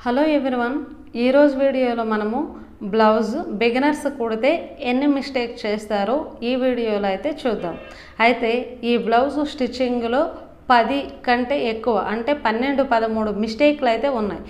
Hello everyone, ఈరోజు వీడియోలో మనము బ్లౌజ్ బిగినర్స్ కుడితే ఎన్ని మిస్టేక్ చేస్తారో ఈ వీడియోలో అయితే చూద్దాం. అయితే ఈ బ్లౌజ్ స్టిచ్చింగ్లో 10 కంటే ఎక్కువ అంటే 12-13 మిస్టేక్లు అయితే ఉన్నాయి.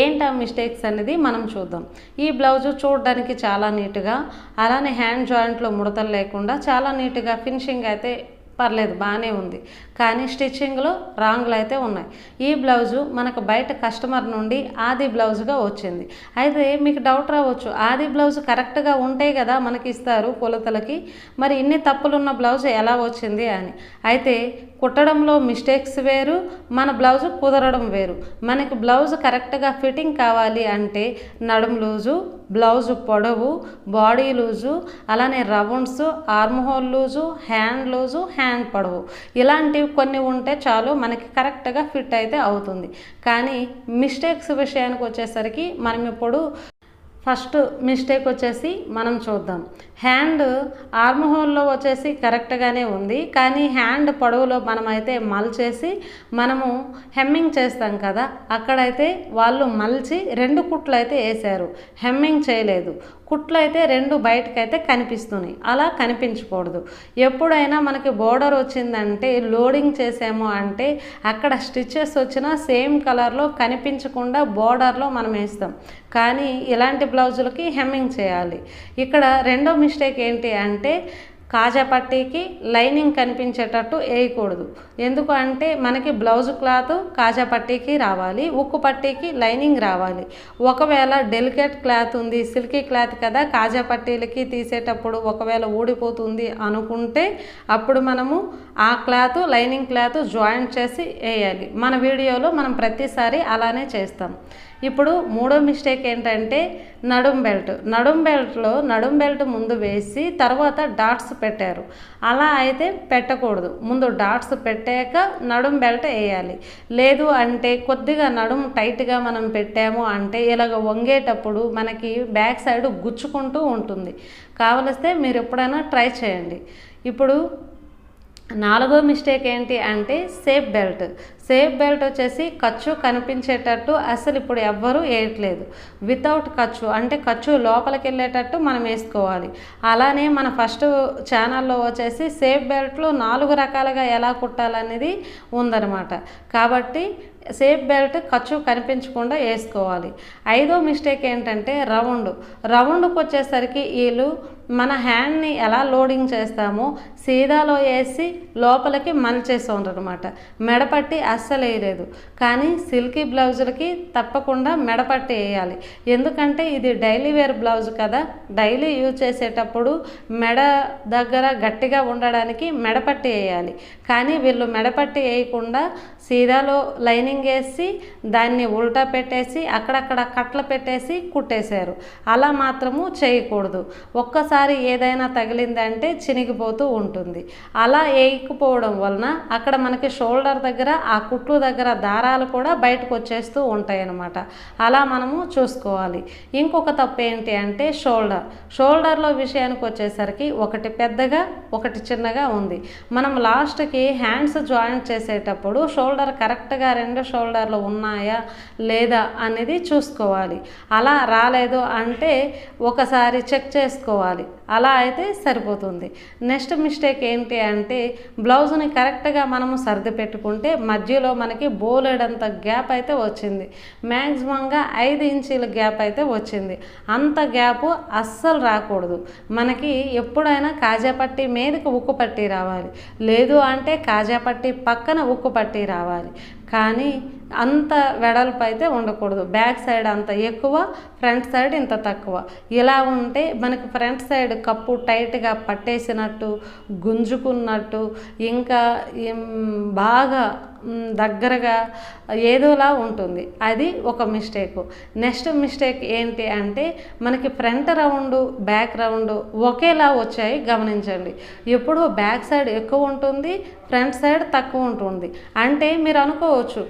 ఏంటి ఆ మిస్టేక్స్ అనేది మనం చూద్దాం. ఈ బ్లౌజ్ చూడడానికి చాలా నీట్గా, అలానే హ్యాండ్ జాయింట్లో ముడతలు లేకుండా చాలా నీట్గా ఫినిషింగ్ అయితే పర్లేదు, బాగానే ఉంది. కానీ స్టిచ్చింగ్లో రాంగ్లు అయితే ఉన్నాయి. ఈ బ్లౌజు మనకు బయట కస్టమర్ నుండి ఆది బ్లౌజ్గా వచ్చింది. అయితే మీకు డౌట్ రావచ్చు, ఆది బ్లౌజ్ కరెక్ట్గా ఉంటే కదా మనకి ఇస్తారు కొలతలకి, మరి ఇన్ని తప్పులున్న బ్లౌజ్ ఎలా వచ్చింది అని. అయితే కుట్టడంలో మిస్టేక్స్ వేరు, మన బ్లౌజు కుదరడం వేరు. మనకి బ్లౌజ్ కరెక్ట్గా ఫిట్టింగ్ కావాలి అంటే నడుం లూజు, బ్లౌజు పొడవు, బాడీ లూజు, అలానే rounds, arm whole loose, hand loose, hand పొడవు, ఇలాంటివి కొన్ని ఉంటే చాలు మనకి కరెక్ట్గా ఫిట్ అయితే అవుతుంది. కానీ మిస్టేక్స్ విషయానికి వచ్చేసరికి మనం ఇప్పుడు ఫస్ట్ మిస్టేక్ వచ్చేసి మనం చూద్దాం. హ్యాండ్ ఆర్మ్ హోల్లో వచ్చేసి కరెక్ట్గానే ఉంది, కానీ హ్యాండ్ పొడవులో మనమైతే మల్చేసి మనము హెమ్మింగ్ చేస్తాం కదా, అక్కడైతే వాళ్ళు మల్చి 2 కుట్లు అయితే వేశారు, హెమ్మింగ్ చేయలేదు. కుట్లు అయితే 2 బయటకైతే కనిపిస్తున్నాయి. అలా కనిపించకూడదు. ఎప్పుడైనా మనకి బోర్డర్ వచ్చిందంటే లోడింగ్ చేసాము అంటే అక్కడ స్టిచెస్ వచ్చినా సేమ్ కలర్లో కనిపించకుండా బోర్డర్లో మనం వేస్తాం. కానీ ఇలాంటి బ్లౌజులకి హెమ్మింగ్ చేయాలి. ఇక్కడ రెండో మిస్టేక్ ఏంటి అంటే కాజా పట్టీకి లైనింగ్ కనిపించేటట్టు వేయకూడదు. ఎందుకు అంటే మనకి బ్లౌజ్ క్లాత్ కాజా పట్టీకి రావాలి, ఉక్కు పట్టీకి లైనింగ్ రావాలి. ఒకవేళ డెలికేట్ క్లాత్ ఉంది, సిల్కీ క్లాత్ కదా, కాజా పట్టీలకి తీసేటప్పుడు ఒకవేళ ఊడిపోతుంది అనుకుంటే అప్పుడు మనము ఆ క్లాత్ లైనింగ్ క్లాత్ జాయింట్ చేసి వేయాలి. మన వీడియోలో మనం ప్రతిసారి అలానే చేస్తాం. ఇప్పుడు మూడో మిస్టేక్ ఏంటంటే నడుం బెల్ట్. నడుం బెల్ట్ ముందు వేసి తర్వాత డాట్స్ పెట్టారు. అలా అయితే పెట్టకూడదు. ముందు డాట్స్ పెట్టాక నడుం బెల్ట్ వేయాలి. లేదు అంటే కొద్దిగా నడుం టైట్గా మనం పెట్టాము అంటే ఇలాగ వంగేటప్పుడు మనకి బ్యాక్ సైడ్ గుచ్చుకుంటూ ఉంటుంది. కావలిస్తే మీరు ఎప్పుడైనా ట్రై చేయండి. ఇప్పుడు నాలుగో మిస్టేక్ ఏంటి అంటే సేఫ్ బెల్ట్ వచ్చేసి ఖర్చు కనిపించేటట్టు అసలు ఇప్పుడు ఎవ్వరూ వేయట్లేదు. వితౌట్ ఖర్చు అంటే ఖర్చు లోపలికి వెళ్ళేటట్టు మనం వేసుకోవాలి. అలానే మన ఫస్ట్ ఛానల్లో వచ్చేసి సేఫ్ బెల్ట్లో 4 రకాలుగా ఎలా కుట్టాలనేది ఉందన్నమాట. కాబట్టి సేఫ్ బెల్ట్ ఖర్చు కనిపించకుండా వేసుకోవాలి. ఐదో మిస్టేక్ ఏంటంటే రౌండ్కి వచ్చేసరికి వీళ్ళు మన హ్యాండ్ని ఎలా లోడింగ్ చేస్తామో సీదాలో వేసి లోపలికి మలిచేసి ఉంటారనమాట. మెడపట్టి అస్సలు వేయలేదు. కానీ సిల్కీ బ్లౌజులకి తప్పకుండా మెడపట్టి వేయాలి. ఎందుకంటే ఇది డైలీ వేర్ బ్లౌజ్ కదా, డైలీ యూజ్ చేసేటప్పుడు మెడ దగ్గర గట్టిగా ఉండడానికి మెడపట్టి వేయాలి. కానీ వీళ్ళు మెడపట్టి వేయకుండా సీదాలో లైనింగ్ వేసి దాన్ని ఉల్టా పెట్టేసి అక్కడక్కడ కట్లు పెట్టేసి కుట్టేశారు. అలా మాత్రము చేయకూడదు. ఒక్కసారి ఏదైనా తగిలిందంటే చినిగిపోతూ ఉంటుంది. అలా వేయకపోవడం వలన అక్కడ మనకి షోల్డర్ దగ్గర ఆ కుట్లు దగ్గర దారాలు కూడా బయటకు వచ్చేస్తూ ఉంటాయి అన్నమాట. అలా మనము చూసుకోవాలి. ఇంకొక తప్పు ఏంటి అంటే షోల్డర్లో విషయానికి వచ్చేసరికి ఒకటి పెద్దగా ఒకటి చిన్నగా ఉంది. మనం లాస్ట్కి హ్యాండ్స్ జాయింట్ చేసేటప్పుడు షోల్డర్ కరెక్ట్గా 2 షోల్డర్లు ఉన్నాయా లేదా అనేది చూసుకోవాలి. అలా రాలేదు అంటే ఒకసారి చెక్ చేసుకోవాలి. అలా అయితే సరిపోతుంది. నెక్స్ట్ మిస్టేక్ ఏంటి అంటే బ్లౌజ్ని కరెక్ట్గా మనము సర్ది పెట్టుకుంటే మధ్యలో మనకి బోలెడంత గ్యాప్ అయితే వచ్చింది. మ్యాక్సిమంగా 5 ఇంచీల గ్యాప్ అయితే వచ్చింది. అంత గ్యాప్ అస్సలు రాకూడదు. మనకి ఎప్పుడైనా కాజా పట్టీ మీదకి ఉక్కు పట్టీ రావాలి, లేదు అంటే కాజా పట్టీ పక్కన ఉక్కు పట్టీ రావాలి. కానీ అంత వెడల్పు అయితే ఉండకూడదు. బ్యాక్ సైడ్ అంత ఎక్కువ, ఫ్రంట్ సైడ్ ఇంత తక్కువ. ఇలా ఉంటే మనకి ఫ్రంట్ సైడ్ కప్పు టైట్గా పట్టేసినట్టు, గుంజుకున్నట్టు, ఇంకా బాగా దగ్గరగా ఏదోలా ఉంటుంది. అది ఒక మిస్టేక్. నెక్స్ట్ మిస్టేక్ ఏంటి అంటే మనకి ఫ్రంట్ రౌండ్ బ్యాక్ రౌండ్ ఒకేలా వచ్చాయి గమనించండి. ఎప్పుడు బ్యాక్ సైడ్ ఎక్కువ ఉంటుంది, ఫ్రంట్ సైడ్ తక్కువ ఉంటుంది. అంటే మీరు అనుకోవచ్చు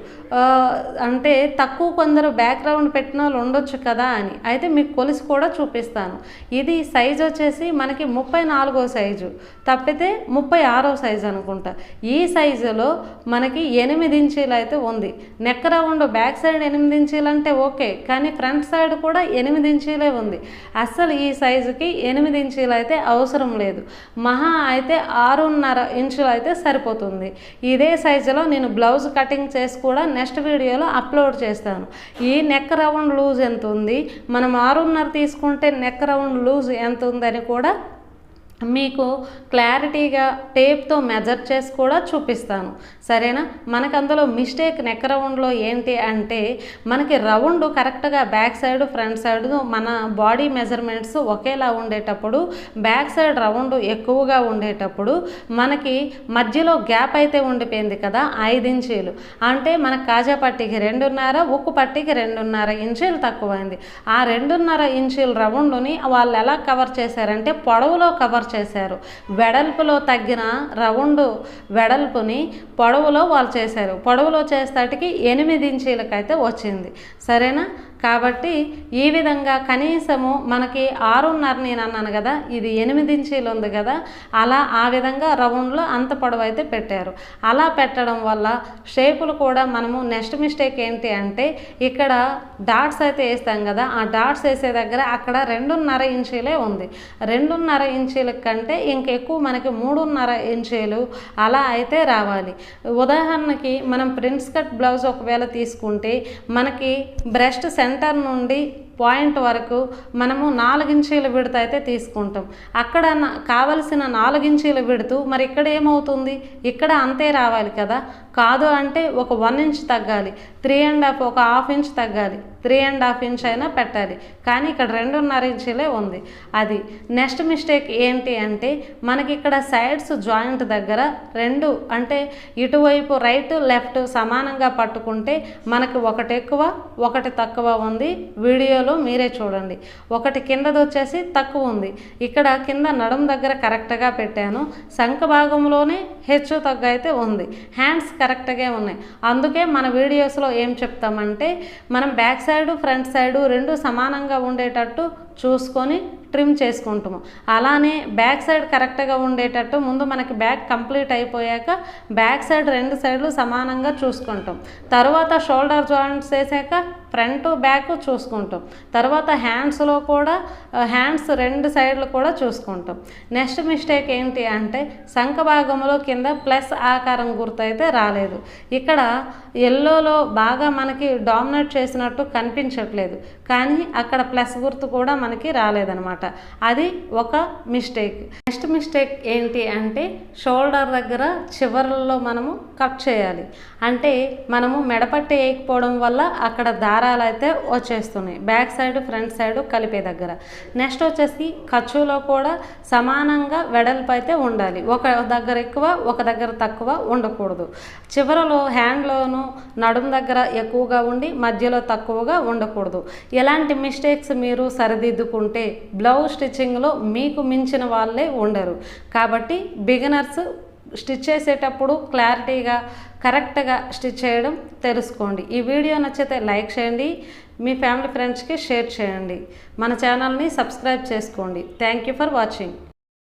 అంటే తక్కువ కొందరు బ్యాక్ రౌండ్ పెట్టిన వాళ్ళు ఉండొచ్చు కదా అని. అయితే మీకు కొలిసి కూడా చూపిస్తాను. ఇది సైజు వచ్చేసి మనకి 34వ సైజు తప్పితే 36వ సైజు అనుకుంటా. ఈ సైజులో మనకి 8 ఇంచీలు అయితే ఉంది. నెక్ రౌండ్ బ్యాక్ సైడ్ 8 ఇంచీలు అంటే ఓకే, కానీ ఫ్రంట్ సైడ్ కూడా 8 ఇంచీలే ఉంది. అస్సలు ఈ సైజుకి 8 ఇంచీలు అయితే అవసరం లేదు. మహా అయితే 6.5 ఇంచులు అయితే సరిపోతుంది. ఇదే సైజులో నేను బ్లౌజ్ కటింగ్ చేసి కూడా నెక్స్ట్ వీడియోలో అప్లోడ్ చేస్తాను. ఈ నెక్ రౌండ్ లూజ్ ఎంత ఉంది, మనం 6.5 తీసుకుంటే నెక్ రౌండ్ లూజ్ ఎంత ఉందని కూడా మీకు క్లారిటీగా టేప్తో మెజర్ చేసి కూడా చూపిస్తాను, సరేనా. మనకు అందులో మిస్టేక్ నెక్ రౌండ్లో ఏంటి అంటే, మనకి రౌండ్ కరెక్ట్గా బ్యాక్ సైడ్ ఫ్రంట్ సైడ్ మన బాడీ మెజర్మెంట్స్ ఒకేలా ఉండేటప్పుడు, బ్యాక్ సైడ్ రౌండ్ ఎక్కువగా ఉండేటప్పుడు మనకి మధ్యలో గ్యాప్ అయితే ఉండిపోయింది కదా 5 ఇంచీలు. అంటే మన కాజా పట్టీకి 2.5, ఉక్కు పట్టీకి 2.5 ఇంచీలు తక్కువైంది. ఆ 2.5 ఇంచీల రౌండ్ని వాళ్ళు ఎలా కవర్ చేశారంటే పొడవులో కవర్ చేశారు. వెడల్పులో తగ్గిన రౌండ్ వెడల్పుని పొడవులో వాళ్ళు చేశారు. పొడవులో చేసేటికి 8 ఇంచీలకైతే వచ్చింది, సరేనా. కాబట్టి ఈ విధంగా కనీసము మనకి 6.5 నేను అన్నాను కదా, ఇది 8 ఇంచీలు ఉంది కదా, అలా ఆ విధంగా రౌండ్లో అంత పొడవు అయితే పెట్టారు. అలా పెట్టడం వల్ల షేపులు కూడా మనము నెక్స్ట్ మిస్టేక్ ఏంటి అంటే, ఇక్కడ డాట్స్ అయితే వేస్తాం కదా, ఆ డాట్స్ వేసే దగ్గర అక్కడ 2.5 ఇంచీలే ఉంది. 2.5 ఇంచీల కంటే ఇంకెక్కువ మనకి 3.5 ఇంచీలు అలా అయితే రావాలి. ఉదాహరణకి మనం ప్రిన్స్ కట్ బ్లౌజ్ ఒకవేళ తీసుకుంటే మనకి బ్రెస్ట్ సెంటర్ నుండి పాయింట్ వరకు మనము 4 ఇంచీల విడత అయితే తీసుకుంటాం. అక్కడ కావలసిన 4 ఇంచీల విడతు మరి ఇక్కడ ఏమవుతుంది, ఇక్కడ అంతే రావాలి కదా. కాదు అంటే ఒక 1 ఇంచ్ తగ్గాలి, 3.5 ఒక 1/2 ఇంచ్ తగ్గాలి, 3.5 ఇంచ్ అయినా పెట్టాలి. కానీ ఇక్కడ 2.5 ఇంచీలే ఉంది. అది నెక్స్ట్ మిస్టేక్ ఏంటి అంటే, మనకి ఇక్కడ సైడ్స్ జాయింట్ దగ్గర 2 అంటే ఇటువైపు రైట్ లెఫ్ట్ సమానంగా పట్టుకుంటే మనకి ఒకటి ఎక్కువ ఒకటి తక్కువ ఉంది. వీడియోలో మీరే చూడండి. ఒకటి కిందది వచ్చేసి తక్కువ ఉంది. ఇక్కడ కింద నడుం దగ్గర కరెక్ట్గా పెట్టాను. సంఖ భాగంలోనే హెచ్చు తగ్గు అయితే ఉంది. హ్యాండ్స్ కరెక్ట్గా ఉన్నాయి. అందుకే మన వీడియోస్లో ఏం చెప్తామంటే, మనం బ్యాక్ సైడ్ ఫ్రంట్ సైడ్ 2 సమానంగా ఉండేటట్టు చూసుకొని ట్రిమ్ చేసుకుంటాము. అలానే బ్యాక్ సైడ్ కరెక్ట్గా ఉండేటట్టు ముందు మనకి బ్యాక్ కంప్లీట్ అయిపోయాక బ్యాక్ సైడ్ 2 సైడ్లు సమానంగా చూసుకుంటాం. తర్వాత షోల్డర్ జాయింట్స్ వేసాక ఫ్రంట్ బ్యాక్ చూసుకుంటాం. తర్వాత హ్యాండ్స్లో కూడా హ్యాండ్స్ 2 సైడ్లు కూడా చూసుకుంటాం. నెక్స్ట్ మిస్టేక్ ఏంటి అంటే, సంఖ భాగంలో కింద ప్లస్ ఆకారం గుర్తు అయితే రాలేదు. ఇక్కడ ఎల్లోలో బాగా మనకి డామినేట్ చేసినట్టు కనిపించట్లేదు, కానీ అక్కడ ప్లస్ గుర్తు కూడా మనకి రాలేదనమాట. అది ఒక మిస్టేక్. నెక్స్ట్ మిస్టేక్ ఏంటి అంటే, షోల్డర్ దగ్గర చివరల్లో మనము కట్ చేయాలి. అంటే మనము మెడపట్టి వేయకపోవడం వల్ల అక్కడ దారాలు అయితే వచ్చేస్తున్నాయి బ్యాక్ సైడ్ ఫ్రంట్ సైడ్ కలిపే దగ్గర. నెక్స్ట్ వచ్చేసి ఖర్చులో కూడా సమానంగా వెడల్పు అయితే ఉండాలి. ఒక దగ్గర ఎక్కువ ఒక దగ్గర తక్కువ ఉండకూడదు. చివరలో హ్యాండ్లోను నడుము దగ్గర ఎక్కువగా ఉండి మధ్యలో తక్కువగా ఉండకూడదు. ఎలాంటి మిస్టేక్స్ మీరు సరిదిద్దుకుంటే బ్లౌజ్ స్టిచ్చింగ్లో మీకు మించిన వాళ్ళే ఉండరు. కాబట్టి బిగినర్స్ స్టిచ్ చేసేటప్పుడు క్లారిటీగా కరెక్ట్గా స్టిచ్ చేయడం తెలుసుకోండి. ఈ వీడియో నచ్చితే లైక్ చేయండి, మీ ఫ్యామిలీ ఫ్రెండ్స్కి షేర్ చేయండి, మన ఛానల్ని సబ్స్క్రైబ్ చేసుకోండి. Thank you for watching.